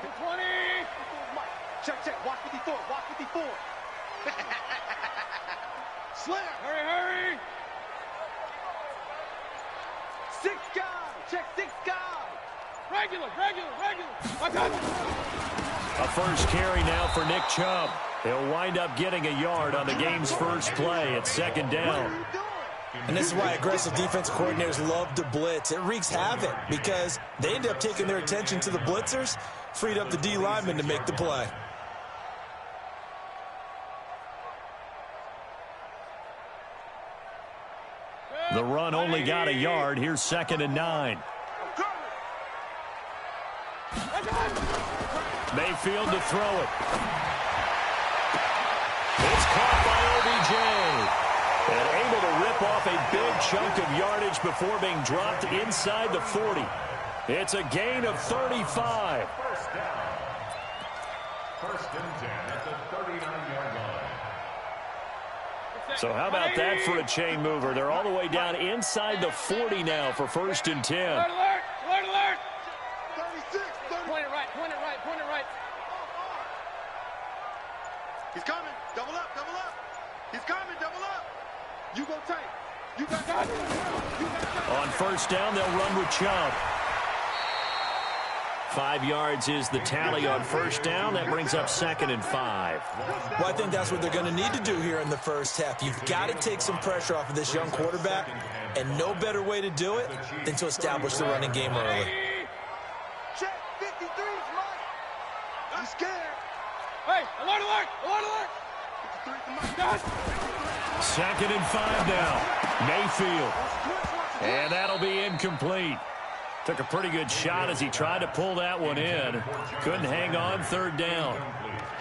20. Check, check. Watch 54. Watch 54. Slam. Hurry. 6 guys. Check 6 guys. Regular. A first carry now for Nick Chubb. He'll wind up getting a yard on the game's first play at second down. And this is why aggressive defensive coordinators love to blitz. It wreaks havoc because they end up taking their attention to the blitzers, freed up the D lineman to make the play. The run only got a yard. Here's 2nd and 9. Mayfield to throw it. It's caught by OBJ. And able to rip off a big chunk of yardage before being dropped inside the 40. It's a gain of 35. First and 10 at the 39-yard line. So how about that for a chain mover? They're all the way down inside the 40 now for 1st and 10. Alert. 36. Point it right. He's coming. Double up. He's coming. Double up. You go tight. You got tight. On 1st down, they'll run with Chubb. 5 yards is the tally on 1st down. That brings up 2nd and 5. Well, I think that's what they're going to need to do here in the first half. You've got to take some pressure off of this young quarterback, and no better way to do it than to establish the running game early. Check 53's Mike. I'm scared. Hey, alert. 53's Mike. 2nd and 5 now. Mayfield. And that'll be incomplete. Took a pretty good shot as he tried to pull that one in. Couldn't hang on 3rd down.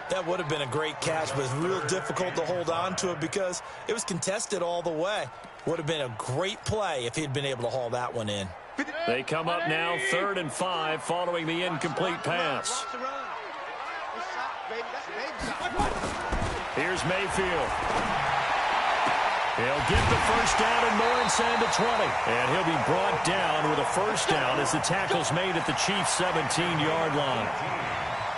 That would have been a great catch, but it's real difficult to hold on to it because it was contested all the way. Would have been a great play if he'd been able to haul that one in. They come up now 3rd and 5 following the incomplete pass. Here's Mayfield. He'll get the first down and more inside the 20. And he'll be brought down with a first down as the tackle's made at the Chiefs' 17-yard line.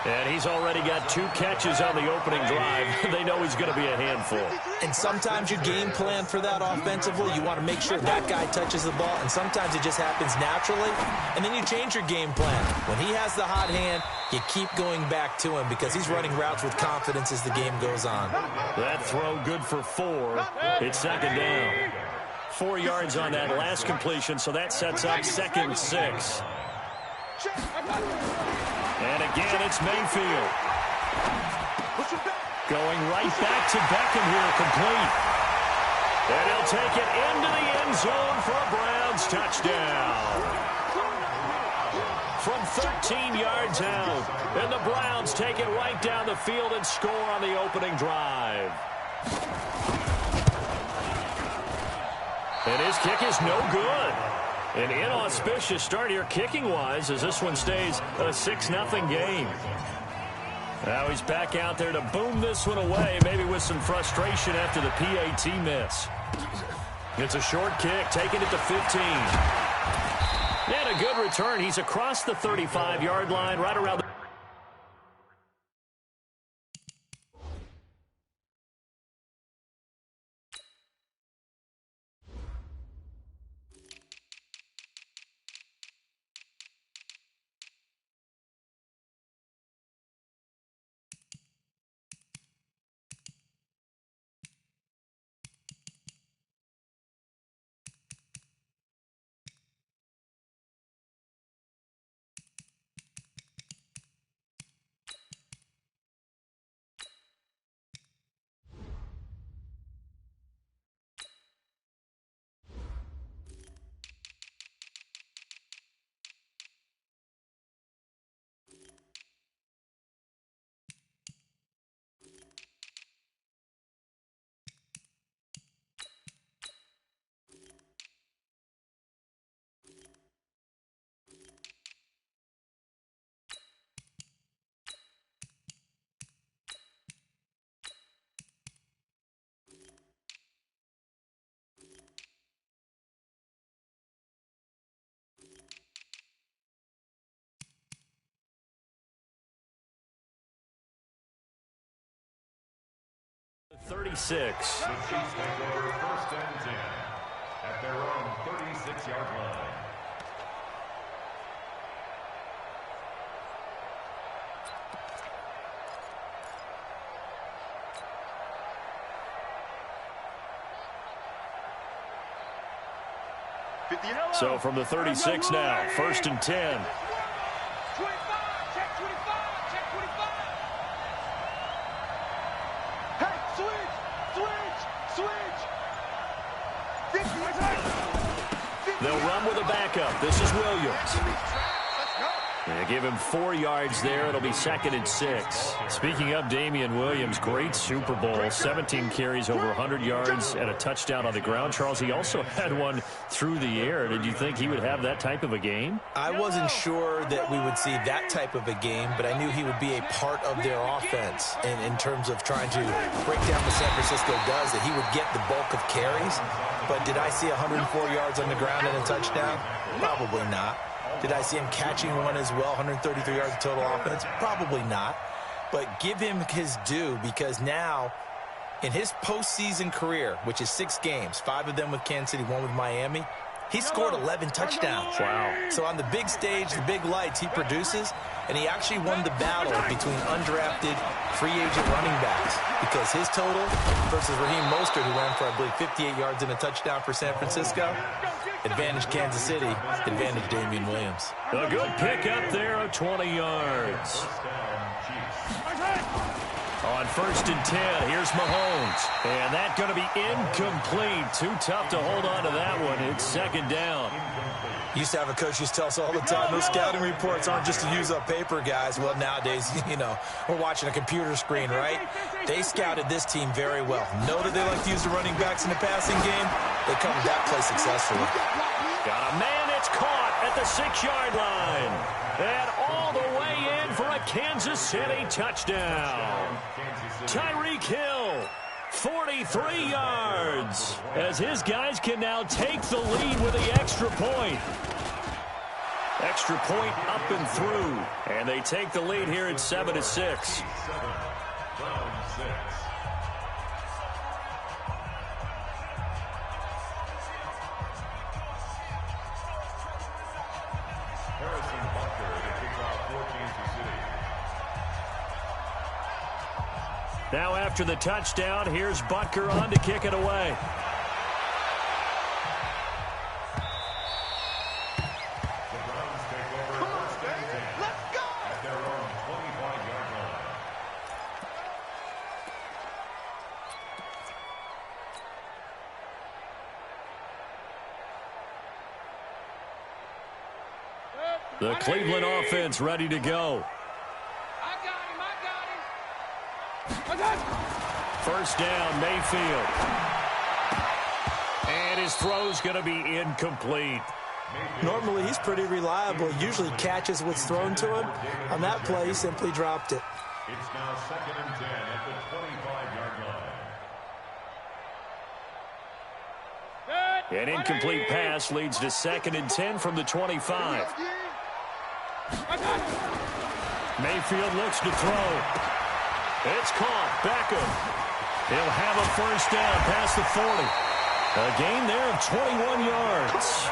And he's already got 2 catches on the opening drive. They know he's going to be a handful. And sometimes you game plan for that offensively. You want to make sure that guy touches the ball, and sometimes it just happens naturally. And then you change your game plan. When he has the hot hand, you keep going back to him because he's running routes with confidence as the game goes on. That throw good for 4. It's 2nd down. 4 yards on that last completion, so that sets up 2nd and 6. And again, it's Mayfield. Going right back to Beckham here, complete. And he'll take it into the end zone for a Browns touchdown. From 13 yards out. And the Browns take it right down the field and score on the opening drive. And his kick is no good. An inauspicious start here kicking-wise as this one stays a 6-0 game. Now he's back out there to boom this one away, maybe with some frustration after the PAT miss. It's a short kick, taking it to 15. And a good return. He's across the 35-yard line, right around the 36. The Chiefs take over 1st and 10 at their own 36-yard line. So from the 36 now, 1st and 10. 25, check 25, check 25. Hey, switch! 50. They'll run with a backup. This is Williams. They give him 4 yards there. It'll be 2nd and 6. Speaking of Damian Williams, great Super Bowl. 17 carries, over 100 yards, and a touchdown on the ground. Charles, he also had one through the air. Did you think he would have that type of a game? I wasn't sure that we would see that type of a game, but I knew he would be a part of their offense in terms of trying to break down what San Francisco does, that he would get the bulk of carries. But did I see 104 yards on the ground and a touchdown? Probably not. Did I see him catching one as well, 133 yards of total offense? Probably not. But give him his due, because now in his postseason career, which is 6 games, 5 of them with Kansas City, 1 with Miami, he scored 11 touchdowns. Wow. So on the big stage, the big lights, he produces, and he actually won the battle between undrafted free agent running backs, because his total versus Raheem Mostert, who ran for, I believe, 58 yards and a touchdown for San Francisco, advantage Kansas City, advantage Damian Williams. A good pick up there of 20 yards. On 1st and 10, here's Mahomes. And that's going to be incomplete. Too tough to hold on to that one. It's 2nd down. Used to have a coach used to tell us all the time, those scouting reports aren't just to use up paper, guys. Well, nowadays, you know, we're watching a computer screen, right? They scouted this team very well. Know that they like to use the running backs in the passing game. They covered that play successfully. Got a man that's caught at the 6-yard line. And all the way in for a Kansas City touchdown. Tyreek Hill, 43 yards, as his guys can now take the lead with the extra point. Extra point up and through, and they take the lead here at 7-6. Now after the touchdown, here's Butker on to kick it away. The Cleveland offense ready to go. First down, Mayfield. And his throw's going to be incomplete. Normally, he's pretty reliable. He usually catches what's thrown to him. On that play, he simply dropped it. It's now 2nd and 10 at the 25-yard line. An incomplete pass leads to 2nd and 10 from the 25. Mayfield looks to throw. It's caught. Beckham. He'll have a first down past the 40. A gain there of 21 yards.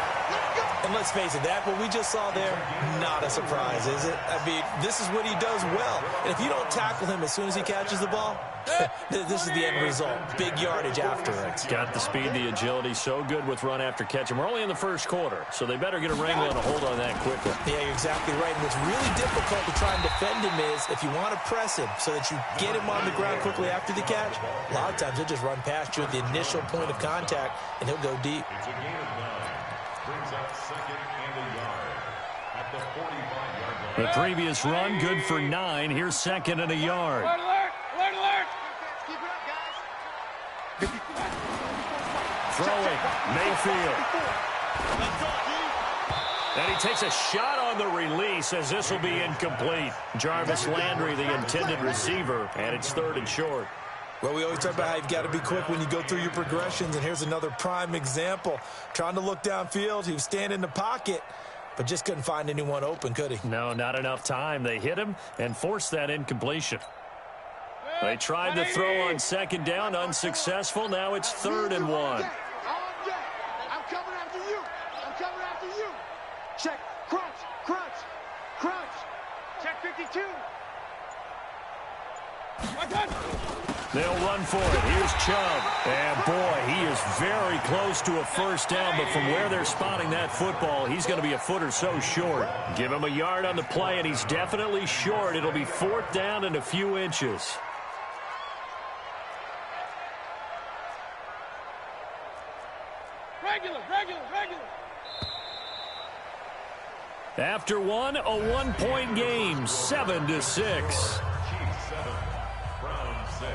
And let's face it, that what we just saw there, not a surprise, is it? I mean, this is what he does well. And if you don't tackle him as soon as he catches the ball, this is the end result. Big yardage afterwards. Got the speed, the agility, so good with run after catch. And we're only in the first quarter, so they better get a wrangle and a hold on that quickly. Yeah, you're exactly right. And what's really difficult to try and defend him is if you want to press him so that you get him on the ground quickly after the catch, a lot of times he'll just run past you at the initial point of contact, and he'll go deep. It's a gain of 9. Brings up 2nd and a yard at the 45-yard line. The previous run, good for 9. Here's 2nd and a yard. Alert, alert, alert, alert. Keep it up, guys. Throwing, Mayfield. And he takes a shot on the release as this will be incomplete. Jarvis Landry, the intended receiver, and it's 3rd and short. Well, we always talk about how you've got to be quick when you go through your progressions, and here's another prime example. Trying to look downfield, he was standing in the pocket, but just couldn't find anyone open, could he? No, not enough time. They hit him and forced that incompletion. They tried to throw on second down, unsuccessful. Now it's 3rd and 1. I'm coming after you. I'm coming after you. Check. Crunch. Crunch. Crunch. Check 52. They'll run for it. Here's Chubb. And, boy, he is very close to a first down, but from where they're spotting that football, he's going to be a foot or so short. Give him a yard on the play, and he's definitely short. It'll be 4th down and a few inches. Regular. After one, a 1-point game, 7-6. Chiefs 7, Browns 6.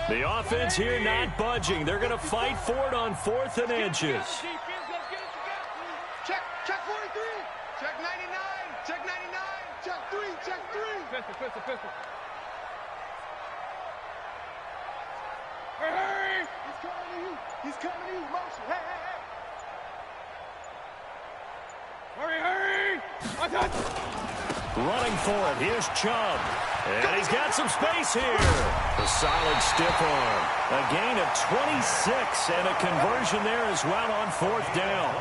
The offense here not budging. They're going to fight for it on 4th and inches. Check 43. Check 99. Check 99. Check 3. Check 3. Pistol. Hurry! He's coming to you. Motion. Hey. Hurry! Running for it. Here's Chubb. And he's got some space here. A solid stiff arm. A gain of 26 and a conversion there as well on 4th down.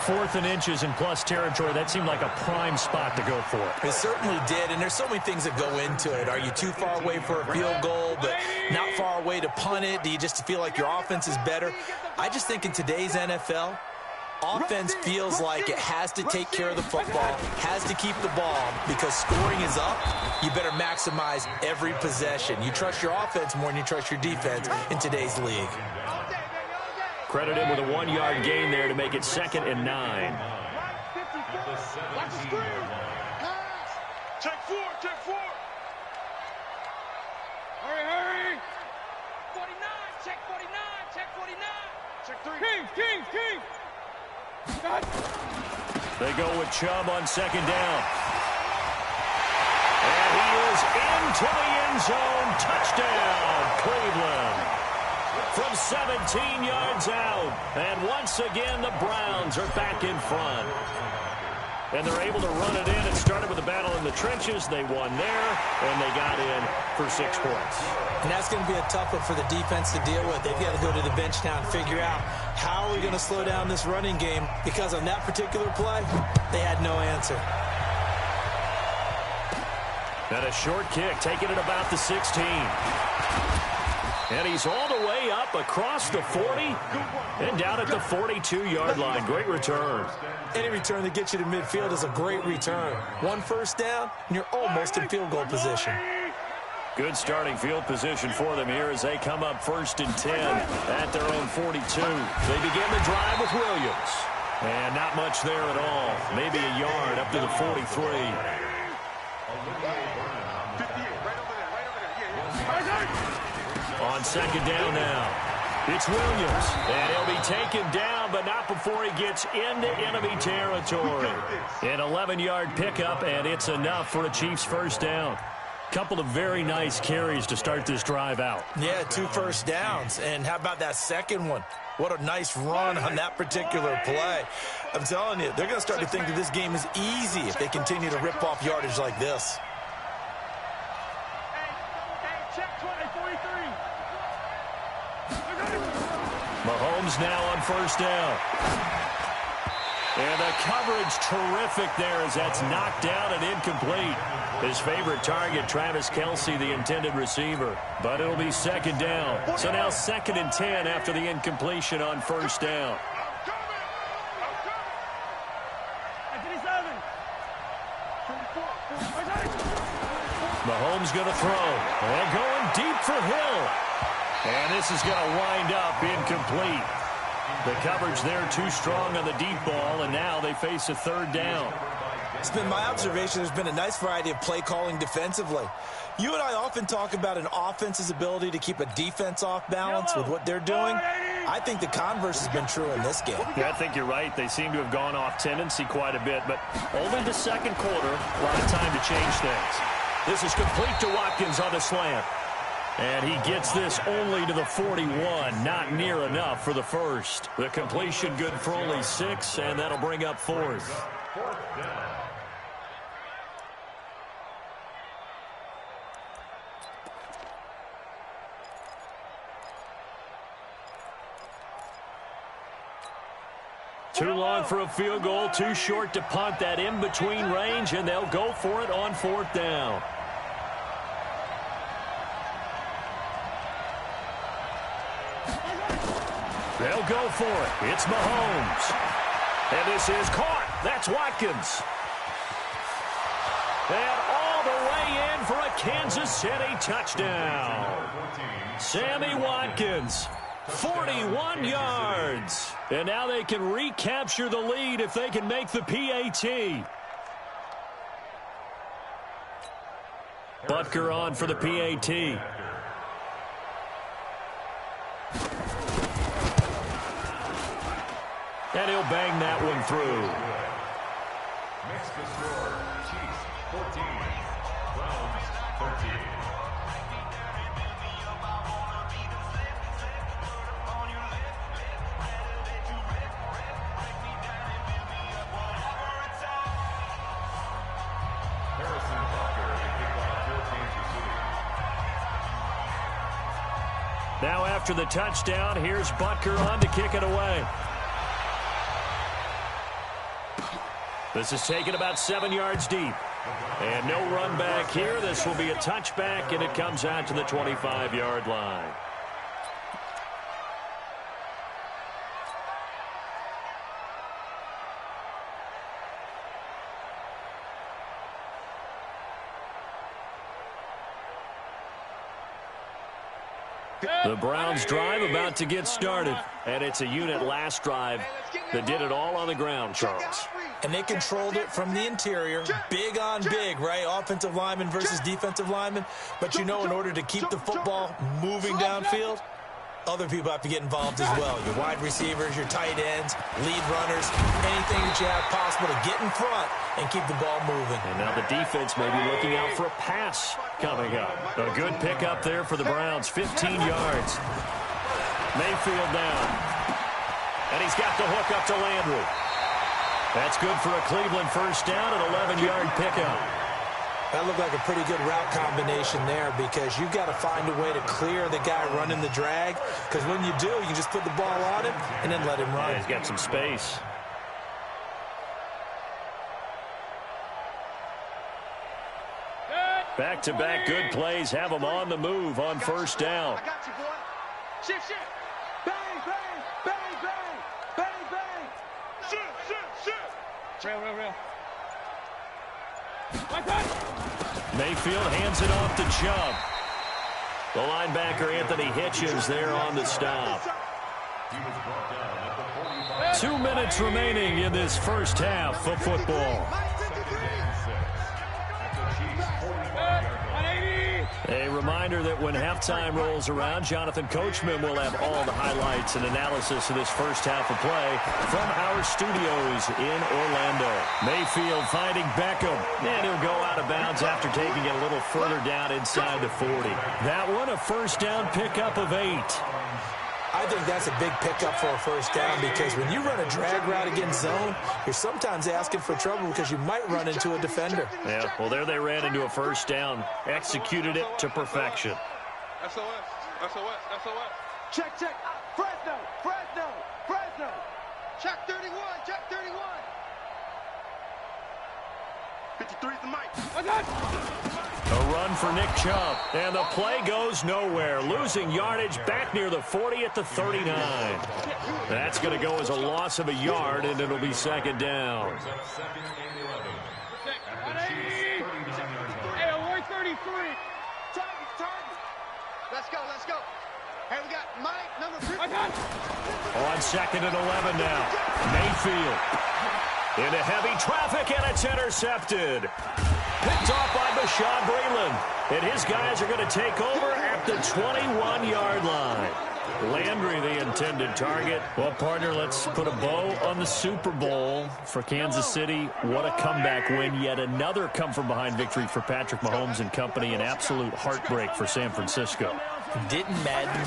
4th and inches in plus territory. That seemed like a prime spot to go for. It certainly did, and there's so many things that go into it. Are you too far away for a field goal, but not far away to punt it? Do you just feel like your offense is better? I just think in today's NFL, offense feels like it has to take care of the football, has to keep the ball, because scoring is up. You better maximize every possession. You trust your offense more than you trust your defense in today's league. Credit him with a 1-yard gain there to make it 2nd and 9. Check 4. Check 4. Hurry! 49. Check 49. Check 49. Check 3. King! They go with Chubb on 2nd down. And he is into the end zone. Touchdown, Cleveland. From 17 yards out. And once again, the Browns are back in front. And they're able to run it in. It started with a battle in the trenches. They won there, and they got in for 6 points. And that's going to be a tough one for the defense to deal with. They've got to go to the bench now and figure out how are we going to slow down this running game, because on that particular play, they had no answer. And a short kick, taking it about the 16. And he's all the way up across the 40 and down at the 42-yard line. Great return. Any return that gets you to midfield is a great return. 1 first down, and you're almost in field goal position. Good starting field position for them here as they come up 1st and 10 at their own 42. They begin the drive with Williams. And not much there at all. Maybe a yard up to the 43. On 2nd down now. It's Williams. And he'll be taken down, but not before he gets into enemy territory. An 11-yard pickup, and it's enough for a Chiefs first down. Couple of very nice carries to start this drive out. Yeah, 2 first downs. And how about that second one? What a nice run on that particular play. I'm telling you, they're going to start to think that this game is easy if they continue to rip off yardage like this. Mahomes now on first down. And the coverage terrific there as that's knocked down and incomplete. His favorite target, Travis Kelce, the intended receiver. But it'll be 2nd down. So now 2nd and 10 after the incompletion on first down. Mahomes going to throw. And going deep for Hill. And this is going to wind up incomplete. The coverage there too strong on the deep ball, and now they face a 3rd down. It's been my observation there's been a nice variety of play calling defensively. You and I often talk about an offense's ability to keep a defense off balance with what they're doing. I think the converse has been true in this game. Yeah, I think you're right. They seem to have gone off tendency quite a bit, but only the second quarter, a lot of time to change things. This is complete to Watkins on the slant. And he gets this only to the 41, not near enough for the first. The completion good for only 6, and that'll bring up 4th. Fourth down. Too long for a field goal, too short to punt that in-between range, and they'll go for it on 4th down. They'll go for it. It's Mahomes. And this is caught. That's Watkins. And all the way in for a Kansas City touchdown. Sammy Watkins, 41 yards. And now they can recapture the lead if they can make the PAT. Butker on for the PAT. And he'll bang that one through. Makes the score Chiefs 14, Browns 13. Harrison Butker to kick off for Kansas City. Now after the touchdown, here's Butker on to kick it away. This is taken about 7 yards deep. And no run back here. This will be a touchback, and it comes out to the 25-yard line. The Browns drive about to get started, and it's a unit last drive that did it all on the ground, Charles. And they controlled it from the interior, big on big, right? Offensive lineman versus defensive lineman. But you know, in order to keep the football moving downfield, other people have to get involved as well. Your wide receivers, your tight ends, lead runners, anything that you have possible to get in front and keep the ball moving. And now the defense may be looking out for a pass coming up. A good pickup there for the Browns, 15 yards. Mayfield down. And he's got the hook up to Landry. That's good for a Cleveland first down, an 11-yard pickup. That looked like a pretty good route combination there because you've got to find a way to clear the guy running the drag, because when you do, you just put the ball on him and then let him run. Yeah, he's got some space. Back-to-back good plays have them on the move on first down. I got you, boy. Shift, shift. Bang, bang, bang, bang, bang, bang. Shift, shift, shift. Real. Mayfield hands it off to Chubb. The linebacker, Anthony Hitchens, there on the stop. He was brought down at the 45. 2 minutes remaining in this first half of football. A reminder that when halftime rolls around, Jonathan Coachman will have all the highlights and analysis of this first half of play from our studios in Orlando. Mayfield finding Beckham, and he'll go out of bounds after taking it a little further down inside the 40. That one, a first down pickup of 8. I think that's a big pickup for a first down because when you run a drag route against zone, you're sometimes asking for trouble because you might run into a defender. Yeah, well, there they ran into a first down. Executed it to perfection. SOS. Check. Fresno. Check 31. 53's the mic. A run for Nick Chubb, and the play goes nowhere. Losing yardage back near the 40 at the 39. That's going to go as a loss of a yard, and it'll be second down. Brings up second and 11. At the 180. Chiefs' 39-yard line. Hey, 133. Target. Let's go. Hey, we got Mike, number 3. I got it. On second and 11 now. Mayfield. Into heavy traffic, and it's intercepted. Picked off by Bashaud Breeland. And his guys are going to take over at the 21-yard line. Landry, the intended target. Well, partner, let's put a bow on the Super Bowl for Kansas City. What a comeback win. Yet another come-from-behind victory for Patrick Mahomes and company. An absolute heartbreak for San Francisco. Didn't Madden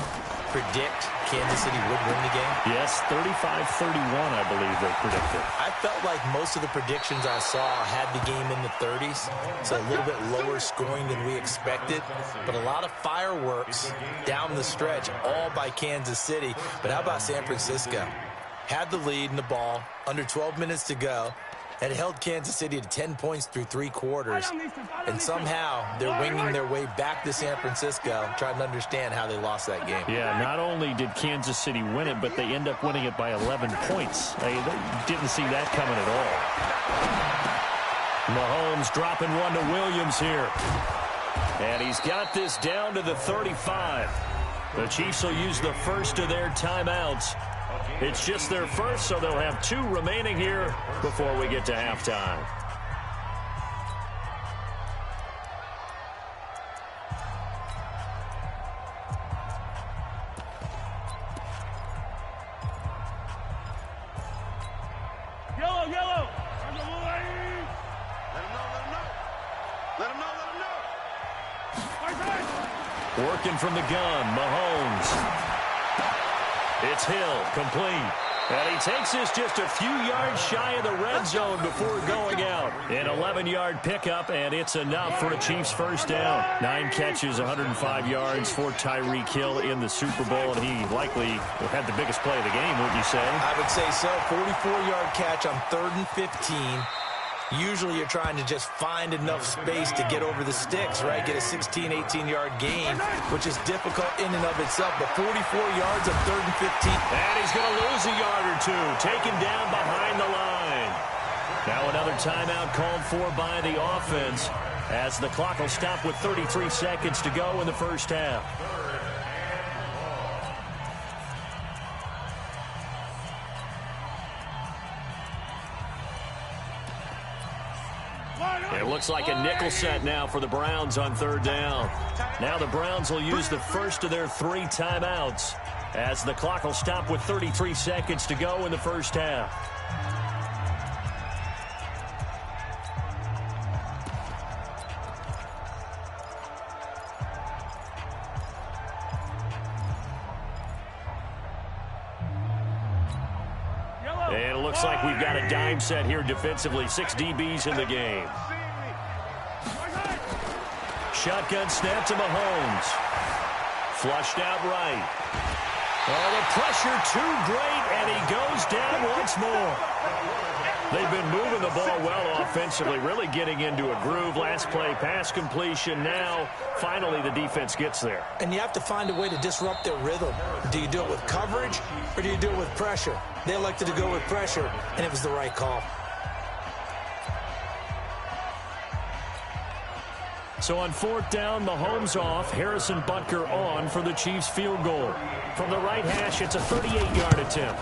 predict Kansas City would win the game? Yes, 35-31, I believe they predicted. I felt like most of the predictions I saw had the game in the 30s, so a little bit lower scoring than we expected, but a lot of fireworks down the stretch, all by Kansas City. But how about San Francisco? Had the lead in the ball, under 12 minutes to go, and held Kansas City to 10 points through 3 quarters. And somehow they're winging their way back to San Francisco, trying to understand how they lost that game. Yeah, not only did Kansas City win it, but they end up winning it by 11 points. They didn't see that coming at all. Mahomes dropping one to Williams here. And he's got this down to the 35. The Chiefs will use the first of their timeouts. It's just their first, so they'll have 2 remaining here before we get to halftime. Yellow, yellow. Let him know. Working from the gun, Mahomes. It's Hill, complete. And he takes this just a few yards shy of the red zone before going out. An 11-yard pickup, and it's enough for a Chiefs first down. 9 catches, 105 yards for Tyreek Hill in the Super Bowl, and he likely had the biggest play of the game, wouldn't you say? I would say so. 44-yard catch on 3rd and 15. Usually you're trying to just find enough space to get over the sticks, right? Get a 16, 18-yard gain, which is difficult in and of itself. But 44 yards on 3rd and 15. And he's going to lose a yard or 2, taken down behind the line. Now another timeout called for by the offense as the clock will stop with 33 seconds to go in the first half. It looks like a nickel set now for the Browns on 3rd down. Now the Browns will use the first of their 3 timeouts as the clock will stop with 33 seconds to go in the first half. And it looks like we've got a dime set here defensively. 6 DBs in the game. Shotgun snap to Mahomes. Flushed out right. Oh, the pressure too great, and he goes down once more. They've been moving the ball well offensively, really getting into a groove. Last play, pass completion. Now, finally, the defense gets there. And you have to find a way to disrupt their rhythm. Do you do it with coverage, or do you do it with pressure? They elected to go with pressure, and it was the right call. So on 4th down, Mahomes off, Harrison Butker on for the Chiefs field goal. From the right hash, it's a 38-yard attempt.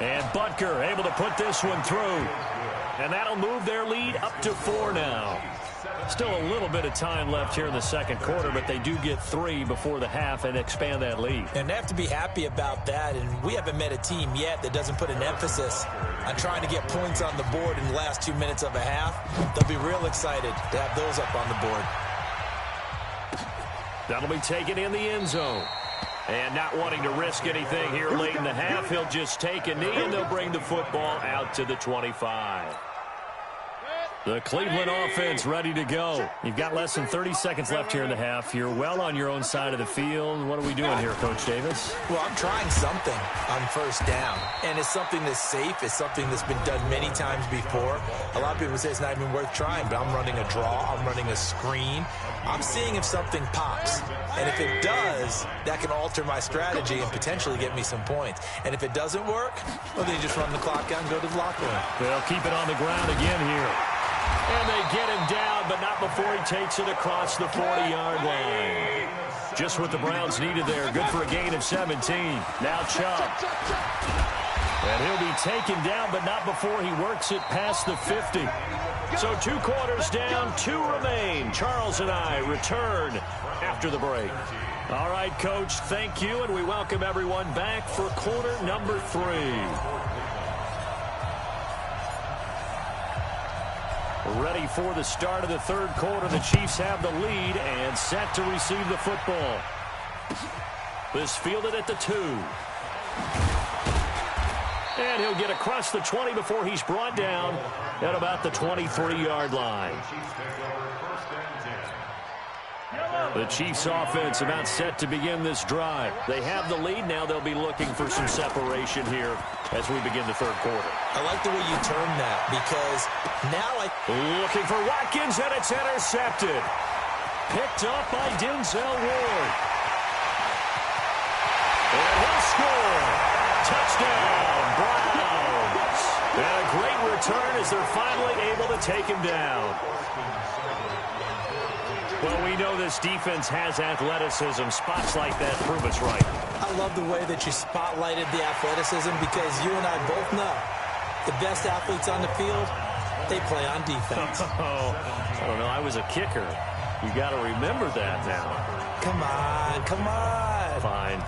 And Butker able to put this one through. And that'll move their lead up to 4 now. Still a little bit of time left here in the second quarter, but they do get 3 before the half and expand that lead. And they have to be happy about that. And we haven't met a team yet that doesn't put an emphasis on trying to get points on the board in the last 2 minutes of a half. They'll be real excited to have those up on the board. That'll be taken in the end zone. And not wanting to risk anything here late in the half, he'll just take a knee, and they'll bring the football out to the 25. The Cleveland offense ready to go. You've got less than 30 seconds left here in the half. You're well on your own side of the field. What are we doing here, Coach Davis? Well, I'm trying something on 1st down, and it's something that's safe. It's something that's been done many times before. A lot of people say it's not even worth trying, but I'm running a draw. I'm running a screen. I'm seeing if something pops, and if it does, that can alter my strategy and potentially get me some points. And if it doesn't work, well, then you just run the clock out and go to the locker room. They'll keep it on the ground again here. And they get him down, but not before he takes it across the 40-yard line. Just what the Browns needed there. Good for a gain of 17. Now Chubb. And he'll be taken down, but not before he works it past the 50. So 2 quarters down, 2 remain. Charles and I return after the break. All right, Coach, thank you, and we welcome everyone back for quarter number 3. Ready for the start of the 3rd quarter. The Chiefs have the lead and set to receive the football. This fielded at the 2. And he'll get across the 20 before he's brought down at about the 23-yard line. The Chiefs offense about set to begin this drive. They have the lead. Now they'll be looking for some separation here as we begin the 3rd quarter. I like the way you term that, because now looking for Watkins, and it's intercepted. Picked up by Denzel Ward. And he'll score. Touchdown, Browns. And a great return as they're finally able to take him down. Well, we know this defense has athleticism. Spots like that prove us right. I love the way that you spotlighted the athleticism, because you and I both know the best athletes on the field, they play on defense. Oh, I don't know. I was a kicker. You got to remember that now. Come on, come on. Fine.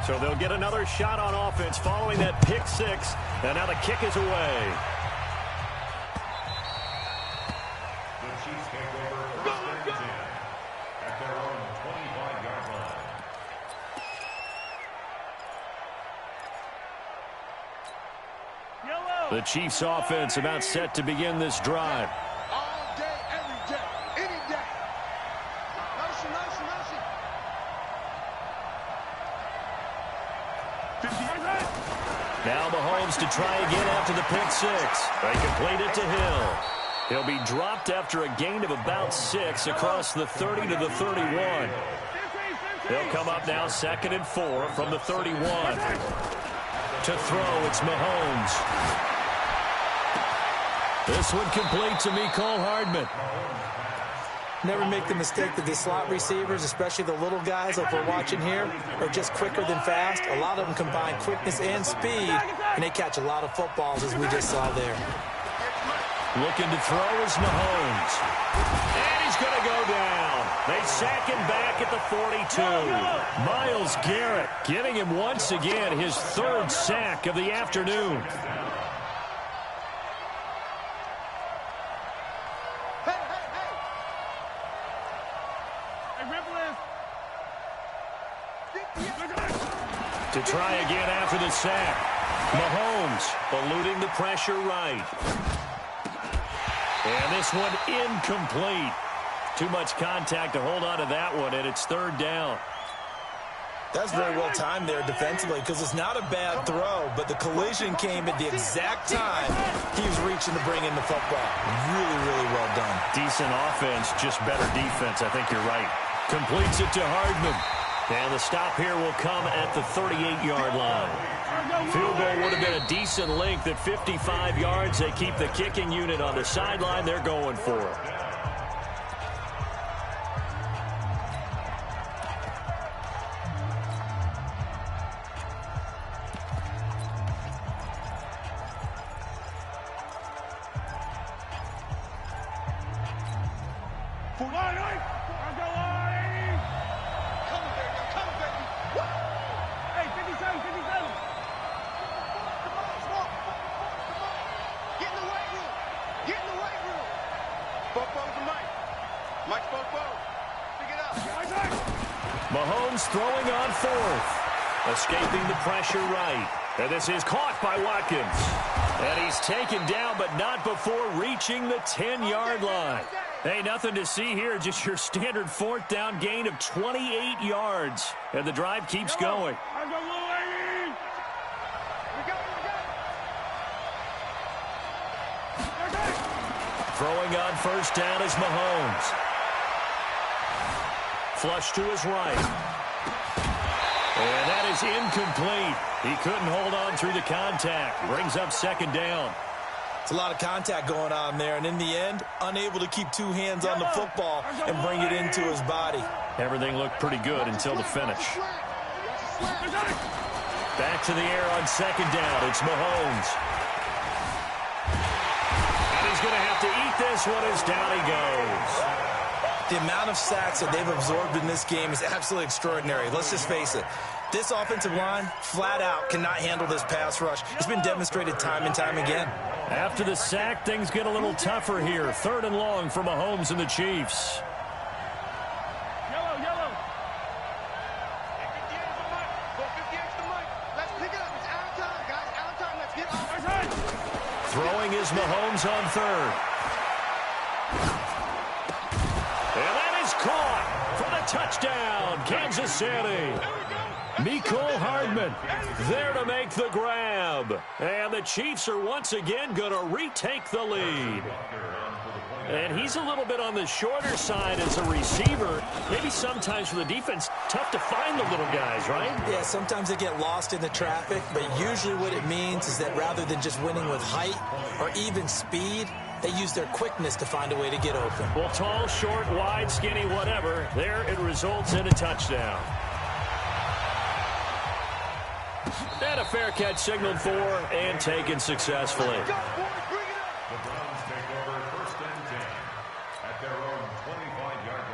So they'll get another shot on offense following that pick 6. And now the kick is away. The Chiefs offense about set to begin this drive. All day, every day, any day. Motion, motion, motion. Now Mahomes to try again after the pick 6. They complete it to Hill. He'll be dropped after a gain of about 6 across the 30 to the 31. They'll come up now 2nd and 4 from the 31. To throw, it's Mahomes. This one complete to Mecole Hardman. Never make the mistake that the slot receivers, especially the little guys like we're watching here, are just quicker than fast. A lot of them combine quickness and speed, and they catch a lot of footballs, as we just saw there. Looking to throw is Mahomes. And he's going to go down. They sack him back at the 42. Myles Garrett giving him once again his 3rd sack of the afternoon. To try again after the sack. Mahomes eluding the pressure right. And this one incomplete. Too much contact to hold on to that one, and it's 3rd down. That's very well timed there defensively, because it's not a bad throw, but the collision came at the exact time he was reaching to bring in the football. Really, really well done. Decent offense, just better defense. I think you're right. Completes it to Hardman. And the stop here will come at the 38-yard line. Field goal would have been a decent length at 55 yards. They keep the kicking unit on the sideline. They're going for it. Mahomes throwing on 4th. Escaping the pressure right. And this is caught by Watkins. And he's taken down, but not before reaching the 10-yard line. Hey, nothing to see here, just your standard 4th down gain of 28 yards. And the drive keeps going. Throwing on 1st down is Mahomes. Flush to his right. And that is incomplete. He couldn't hold on through the contact. Brings up 2nd down. It's a lot of contact going on there, and in the end, unable to keep 2 hands on the football and bring it into his body. Everything looked pretty good until the finish. Back to the air on second down. It's Mahomes. And he's going to have to eat this one as down he goes. The amount of sacks that they've absorbed in this game is absolutely extraordinary. Let's just face it. This offensive line, flat out, cannot handle this pass rush. It's been demonstrated time and time again. After the sack, things get a little tougher here. 3rd and long for Mahomes and the Chiefs. Yellow, yellow. Let's pick it up. It's out of time, guys. Out of time. Let's get off. Throwing is Mahomes on 3rd. And that is caught for the touchdown, Kansas City. Mecole Hardman there to make the grab. And the Chiefs are once again going to retake the lead. And he's a little bit on the shorter side as a receiver. Maybe sometimes for the defense, tough to find the little guys, right? Yeah, sometimes they get lost in the traffic, but usually what it means is that rather than just winning with height or even speed, they use their quickness to find a way to get open. Well, tall, short, wide, skinny, whatever, there it results in a touchdown. And a fair catch signaled for and taken successfully. The Browns take over 1st and 10 at their own 25-yard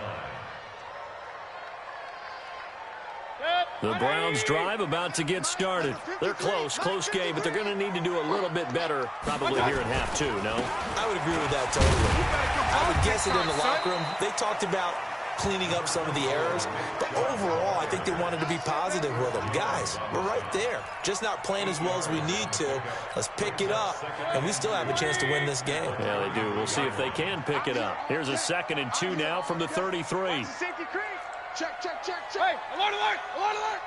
line. The Browns drive about to get started. They're close game, but they're going to need to do a little bit better probably here in half 2, no? I would agree with that totally. I would guess it in the locker room. They talked about cleaning up some of the errors, but overall, I think they wanted to be positive with them. Guys, we're right there. Just not playing as well as we need to. Let's pick it up, and we still have a chance to win this game. Yeah, they do. We'll see if they can pick it up. Here's a 2nd and 2 now from the 33. Safety crease. Check. Hey, alert, alert, alert, alert.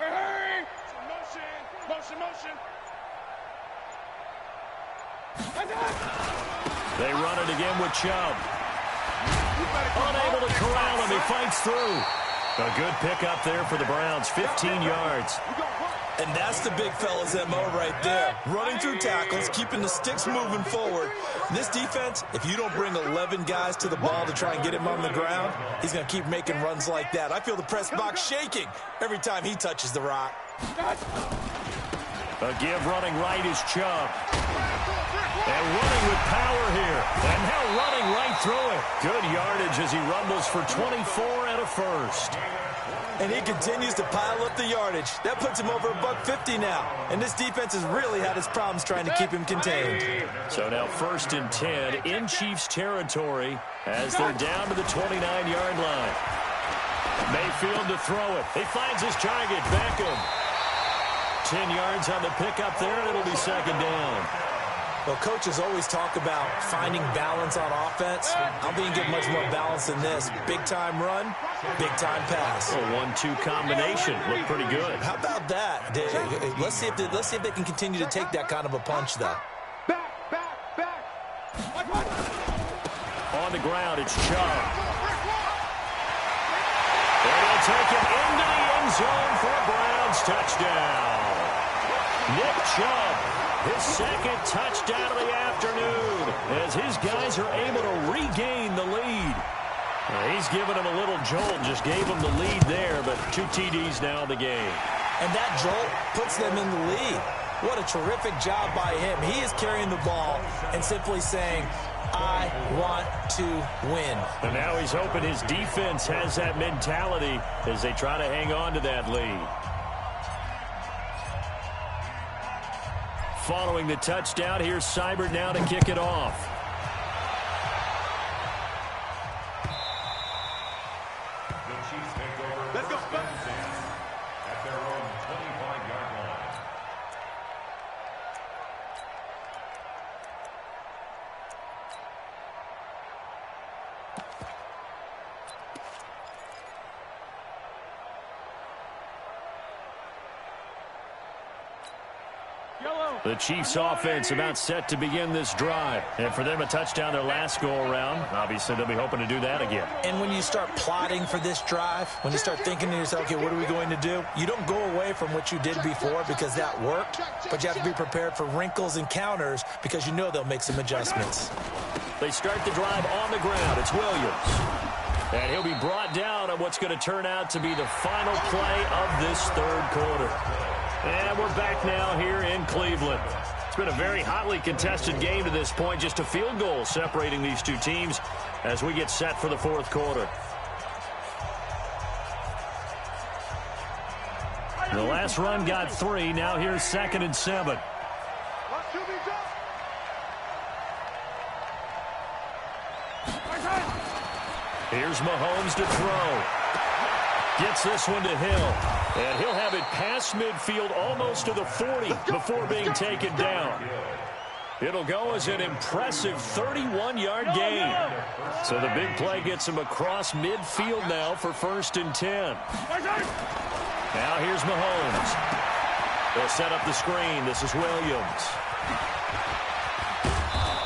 Hurry. Motion. They run it again with Chubb. Unable to corral him. He fights through. A good pickup there for the Browns. 15 yards. And that's the big fella's MO right there. Running through tackles, keeping the sticks moving forward. This defense, if you don't bring 11 guys to the ball to try and get him on the ground, he's going to keep making runs like that. I feel the press box shaking every time he touches the rock. A give running right is Chubb. And running with power here. And now running right through it. Good yardage as he rumbles for 24 and a first. And he continues to pile up the yardage. That puts him over $150 now. And this defense has really had its problems trying to keep him contained. So now 1st and 10 in Chiefs territory as they're down to the 29-yard line. Mayfield to throw it. He finds his target. Beckham. 10 yards on the pickup there, and it'll be 2nd down. Well, coaches always talk about finding balance on offense. I don't think you get much more balance than this. Big-time run, big-time pass. A 1-2 combination. Looked pretty good. How about that? Let's see if they can continue to take that kind of a punch, though. Back. On the ground, it's Chubb. And he'll take it into the end zone for a Browns touchdown. Nick Chubb, his 2nd touchdown of the afternoon, as his guys are able to regain the lead. He's given him a little jolt, just gave him the lead there, but 2 TDs now in the game. And that jolt puts them in the lead. What a terrific job by him. He is carrying the ball and simply saying, I want to win. And now he's hoping his defense has that mentality as they try to hang on to that lead. Following the touchdown, here's Seibert now to kick it off. The Chiefs take over 1st and 10 at their own 25-yard line. The Chiefs offense about set to begin this drive. And for them, a touchdown their last go-around. Obviously, they'll be hoping to do that again. And when you start plotting for this drive, when you start thinking to yourself, okay, what are we going to do? You don't go away from what you did before because that worked, but you have to be prepared for wrinkles and counters because you know they'll make some adjustments. They start the drive on the ground. It's Williams. And he'll be brought down on what's going to turn out to be the final play of this third quarter. And we're back now here in Cleveland. It's been a very hotly contested game to this point. Just a field goal separating these two teams as we get set for the fourth quarter. The last run got 3. Now here's 2nd and 7. Here's Mahomes to throw. Gets this one to Hill. And he'll have it past midfield almost to the 40 before being taken down. It'll go as an impressive 31-yard gain. So the big play gets him across midfield now for 1st and 10. Now here's Mahomes. They'll set up the screen. This is Williams.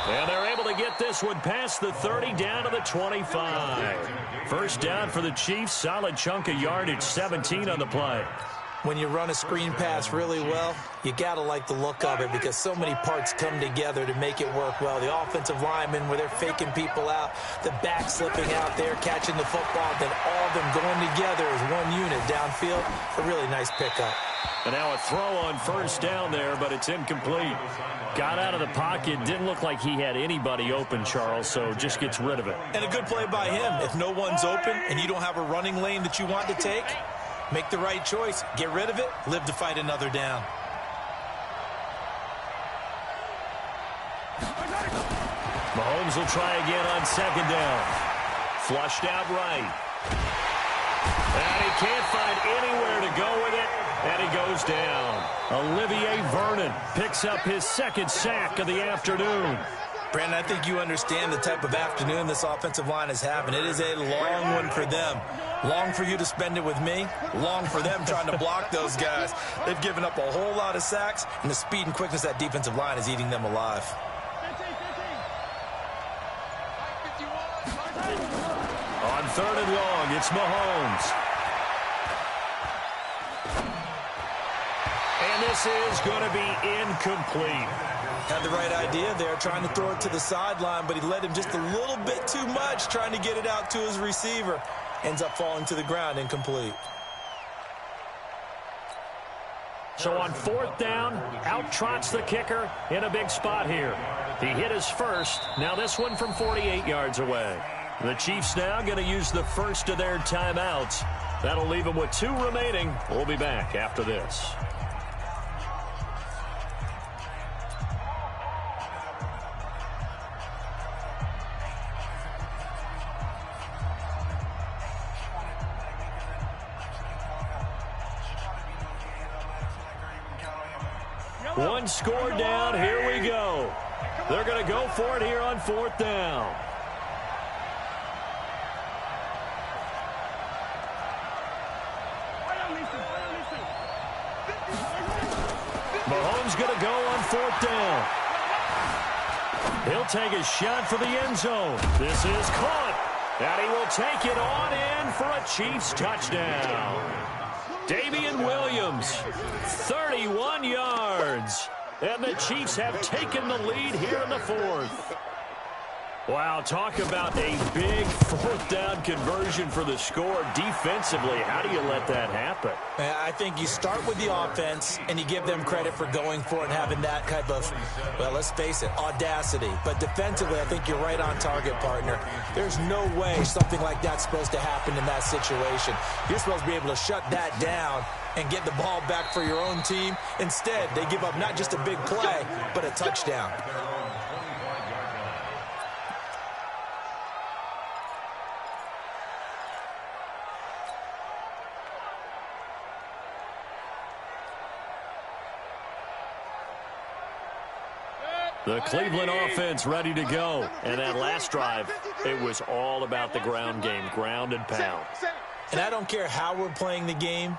And they're able to get this one past the 30 down to the 25. First down for the Chiefs. Solid chunk of yardage, 17 on the play. When you run a screen pass really well, you got to like the look of it because so many parts come together to make it work well. The offensive linemen, where they're faking people out, the back slipping out there, catching the football, then all of them going together as one unit downfield. A really nice pickup. And now a throw on 1st down there, but it's incomplete. Got out of the pocket. Didn't look like he had anybody open, Charles, so just gets rid of it. And a good play by him. If no one's open and you don't have a running lane that you want to take, make the right choice. Get rid of it. Live to fight another down. Mahomes will try again on 2nd down. Flushed out right. And he can't find anywhere to go with it. And he goes down. Olivier Vernon picks up his 2nd sack of the afternoon. Brandon, I think you understand the type of afternoon this offensive line is having. It is a long one for them. Long for you to spend it with me. Long for them trying to block those guys. They've given up a whole lot of sacks, and the speed and quickness of that defensive line is eating them alive. On 3rd and long, it's Mahomes. And this is going to be incomplete. Had the right idea there, trying to throw it to the sideline, but he led him just a little bit too much, trying to get it out to his receiver. Ends up falling to the ground, incomplete. So on 4th down, out trots the kicker in a big spot here. He hit his first. Now this one from 48 yards away. The Chiefs now going to use the first of their timeouts. That'll leave them with 2 remaining. We'll be back after this. One score down. Here we go. They're going to go for it here on 4th down. Mahomes going to go on 4th down. He'll take a shot for the end zone. This is caught. And he will take it on in for a Chiefs touchdown. Damian Williams, 31 yards. And the Chiefs have taken the lead here in the 4th. Wow, talk about a big 4th down conversion for the score. Defensively, how do you let that happen? I think you start with the offense, and you give them credit for going for it and having that type of, well, let's face it, audacity. But defensively, I think you're right on target, partner. There's no way something like that's supposed to happen in that situation. You're supposed to be able to shut that down and get the ball back for your own team. Instead, they give up not just a big play, but a touchdown. The Cleveland offense ready to go. And that last drive, it was all about the ground game, ground and pound. And I don't care how we're playing the game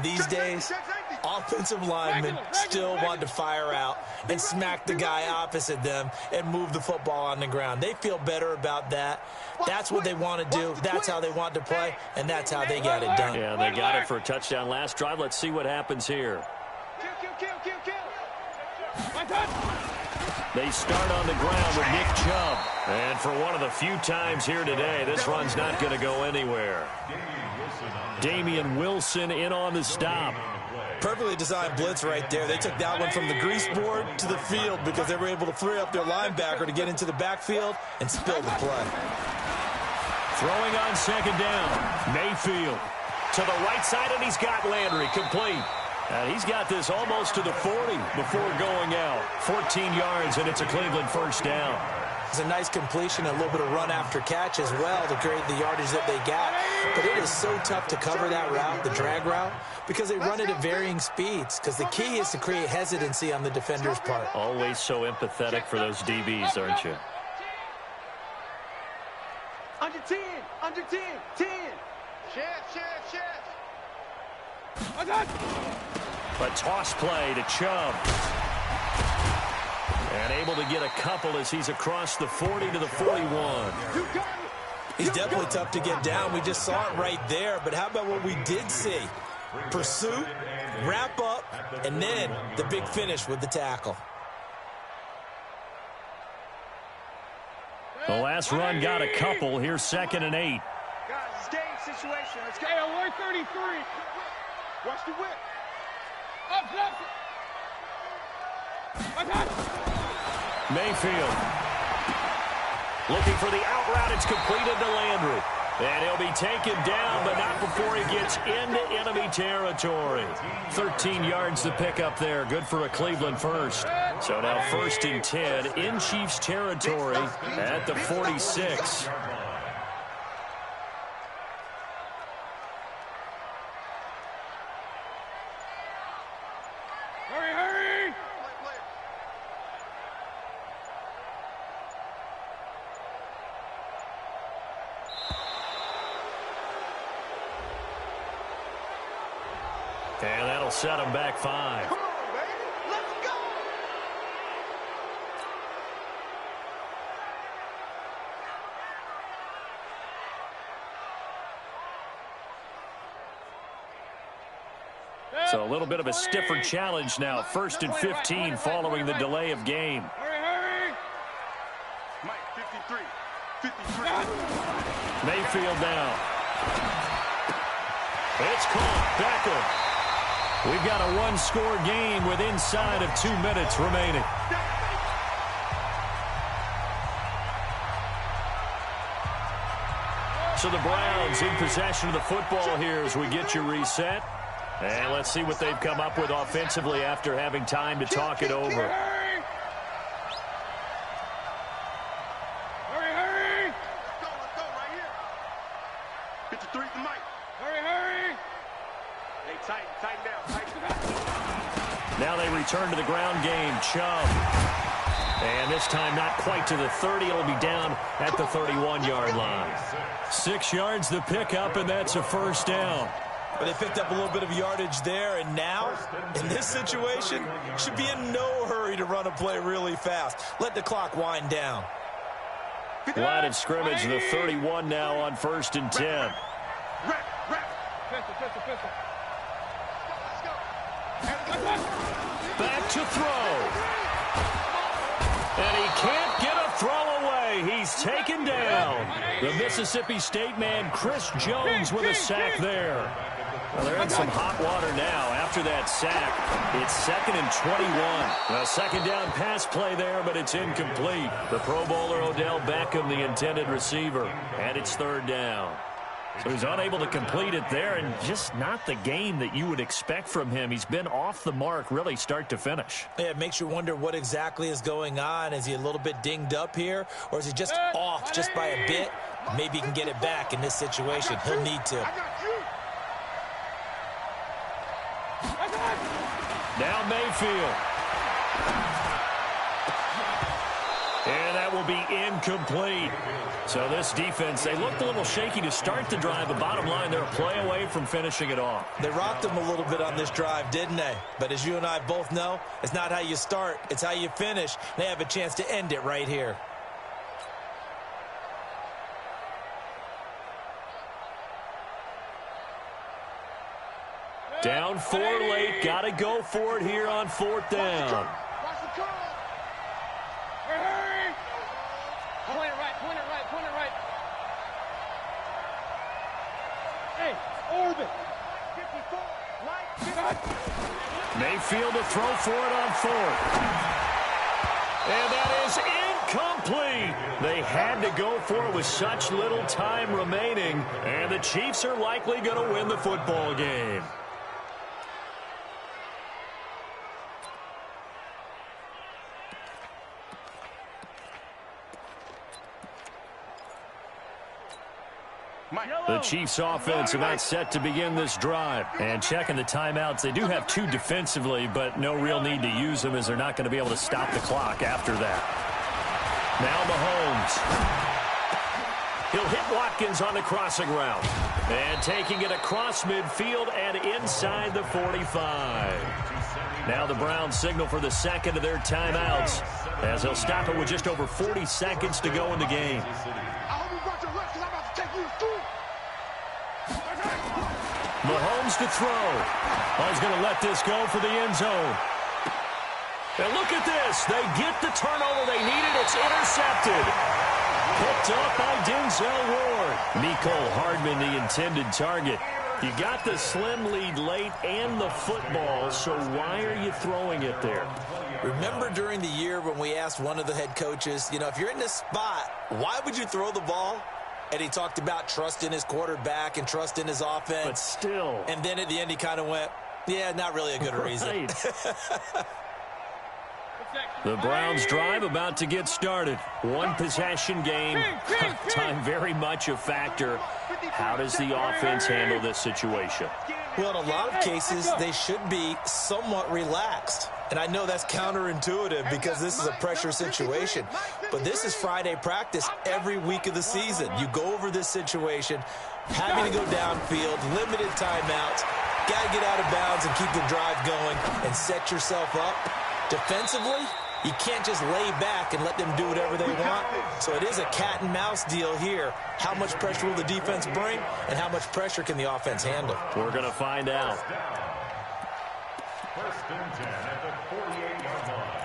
these days, offensive linemen still want to fire out and smack the guy opposite them and move the football on the ground. They feel better about that. That's what they want to do. That's how they want to play, and that's how they got it done. Yeah, they got it for a touchdown last drive. Let's see what happens here. They start on the ground with Nick Chubb. And for one of the few times here today, this run's not going to go anywhere. Damian Wilson in on the stop. Perfectly designed blitz right there. They took that one from the grease board to the field because they were able to free up their linebacker to get into the backfield and spill the play. Throwing on second down. Mayfield to the right side, and he's got Landry complete. And he's got this almost to the 40 before going out. 14 yards, and it's a Cleveland first down. It's a nice completion, a little bit of run after catch as well to create the yardage that they got. But it is so tough to cover that route, the drag route, because they run it at varying speeds. Because the key is to create hesitancy on the defender's part. Always so empathetic for those DBs, aren't you? Under 10, under 10, 10. Chef. A toss play to Chubb. And able to get a couple as he's across the 40 to the 41. He's definitely tough to get down. We just saw it right there. But how about what we did see? Pursuit, wrap up, and then the big finish with the tackle. The last run got a couple. Here's 2nd and 8. Guys, it's game situation. Let's go. Hey, alert 33. Watch the whip. Up. Mayfield looking for the out route. It's completed to Landry. And he'll be taken down, but not before he gets into enemy territory. 13 yards to pick up there. Good for a Cleveland first. So now 1st and 10 in Chiefs territory at the 46. Hurry. And that'll set him back 5. Come on, baby. Let's go. So a little bit of a stiffer challenge now. 1st and 15 following the delay of game. Hurry. Mike, 53. Mayfield now. It's caught. Beckham. We've got a one-score game with inside of 2 minutes remaining. So the Browns in possession of the football here as we get you reset. And let's see what they've come up with offensively after having time to talk it over. Hurry. Let's go right here. 53 to Mike. Hurry. Hey, tighten down. Now they return to the ground game. Chubb. And this time not quite to the 30. It'll be down at the 31-yard line. 6 yards the pickup, and that's a first down. But they picked up a little bit of yardage there, and now, in this situation, should be in no hurry to run a play really fast. Let the clock wind down. Line of scrimmage, the 31 now on 1st and 10. Pistol. Back to throw. And he can't get a throw away. He's taken down. The Mississippi State man, Chris Jones, with a sack there. Well, they're in some hot water now after that sack. It's 2nd and 21. A second down pass play there, but it's incomplete. The Pro Bowler Odell Beckham, the intended receiver, and it's 3rd down. So he's unable to complete it there, and just not the game that you would expect from him. He's been off the mark really start to finish. Yeah, it makes you wonder what exactly is going on. Is he a little bit dinged up here, or is he just off just by a bit? Maybe he can get it back in this situation. He'll need to. Now Mayfield. And that will be incomplete. So this defense, they looked a little shaky to start the drive, but bottom line, they're a play away from finishing it off. They rocked them a little bit on this drive, didn't they? But as you and I both know, it's not how you start, it's how you finish. They have a chance to end it right here. Down 4 late, got to go for it here on 4th down. Hey, orbit. Mayfield to throw for it on fourth. And that is incomplete. They had to go for it with such little time remaining, and the Chiefs are likely going to win the football game. The Chiefs offense about set to begin this drive. And checking the timeouts, they do have two defensively, but no real need to use them as they're not going to be able to stop the clock after that. Now Mahomes. He'll hit Watkins on the crossing route. And taking it across midfield and inside the 45. Now the Browns signal for the second of their timeouts as they'll stop it with just over 40 seconds to go in the game. Mahomes to throw. Oh, he's going to let this go for the end zone. And look at this. They get the turnover they needed. It's intercepted. Picked up by Denzel Ward. Mecole Hardman, the intended target. You got the slim lead late and the football, so why are you throwing it there? Remember during the year when we asked one of the head coaches, if you're in this spot, why would you throw the ball? And he talked about trust in his quarterback and trust in his offense. But still. And then at the end he kind of went, yeah, not really a good reason. The Browns drive about to get started. One possession game. Time very much a factor. How does the offense handle this situation? Well, in a lot of cases, they should be somewhat relaxed. And I know that's counterintuitive because this is a pressure situation. But this is Friday practice every week of the season. You go over this situation, having to go downfield, limited timeouts, got to get out of bounds and keep the drive going and set yourself up. Defensively, you can't just lay back and let them do whatever they want. So it is a cat and mouse deal here. How much pressure will the defense bring and how much pressure can the offense handle? We're going to find out. First and 10 at the 48-yard line.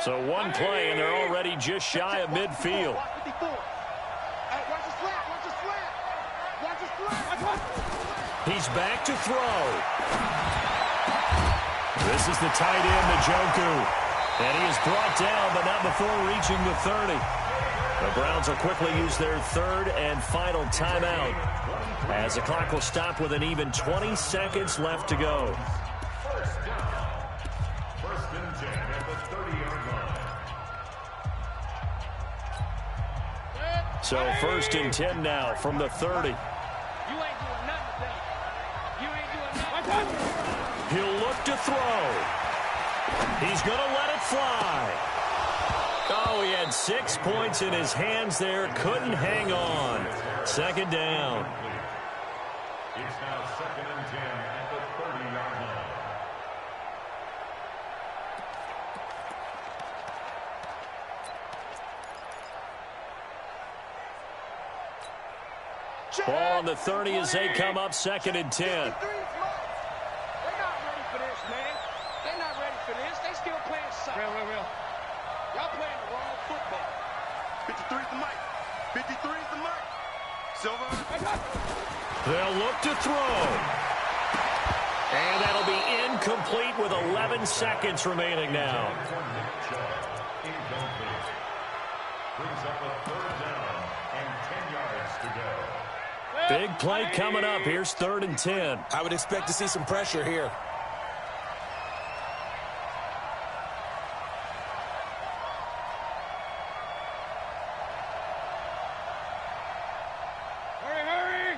So one play, and they're already just shy of midfield. He's back to throw. This is the tight end, Njoku. And he is brought down, but not before reaching the 30. The Browns will quickly use their third and final timeout as the clock will stop with an even 20 seconds left to go. First down. First and 10 at the 30-yard line. So first and 10 now from the 30. He'll look to throw. He's going to let it fly. Oh, he had 6 points in his hands there. Couldn't hang on. Second down. It's now second and 10 at the 30-yard line. Ball on the 30 as they come up second and 10. They're not ready for this, man. They're not ready for this. They still playing soccer. Real. Y'all playing the wrong football. 53's the mic. 53's the mic. Silver. They'll look to throw. And that'll be incomplete with 11 seconds remaining now. Incomplete. Brings up a third down and 10 yards to go. Big play coming up. Here's third and 10. I would expect to see some pressure here. Hurry.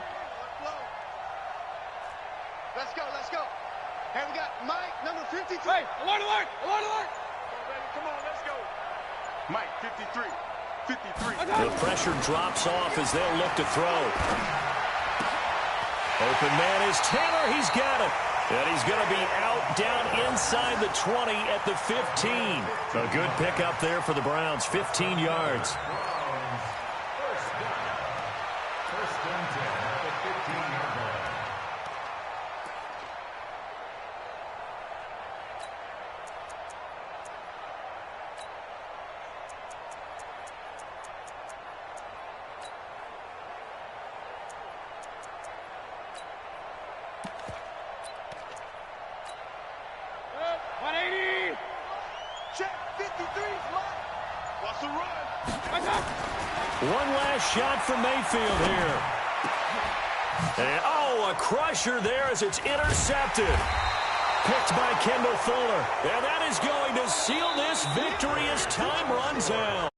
Let's go. Hey, we got Mike, number 53. Hey, alert. Come on, let's go. Mike, 53. 53. The pressure drops off as they'll look to throw. Open man is Taylor. He's got it. And he's going to be out down inside the 20 at the 15. A good pickup there for the Browns. 15 yards. First down. First and 10 at the 15-yard line. the run. One last shot for Mayfield here. And, oh, a crusher there as it's intercepted. Picked by Kendall Fuller. And that is going to seal this victory as time runs out.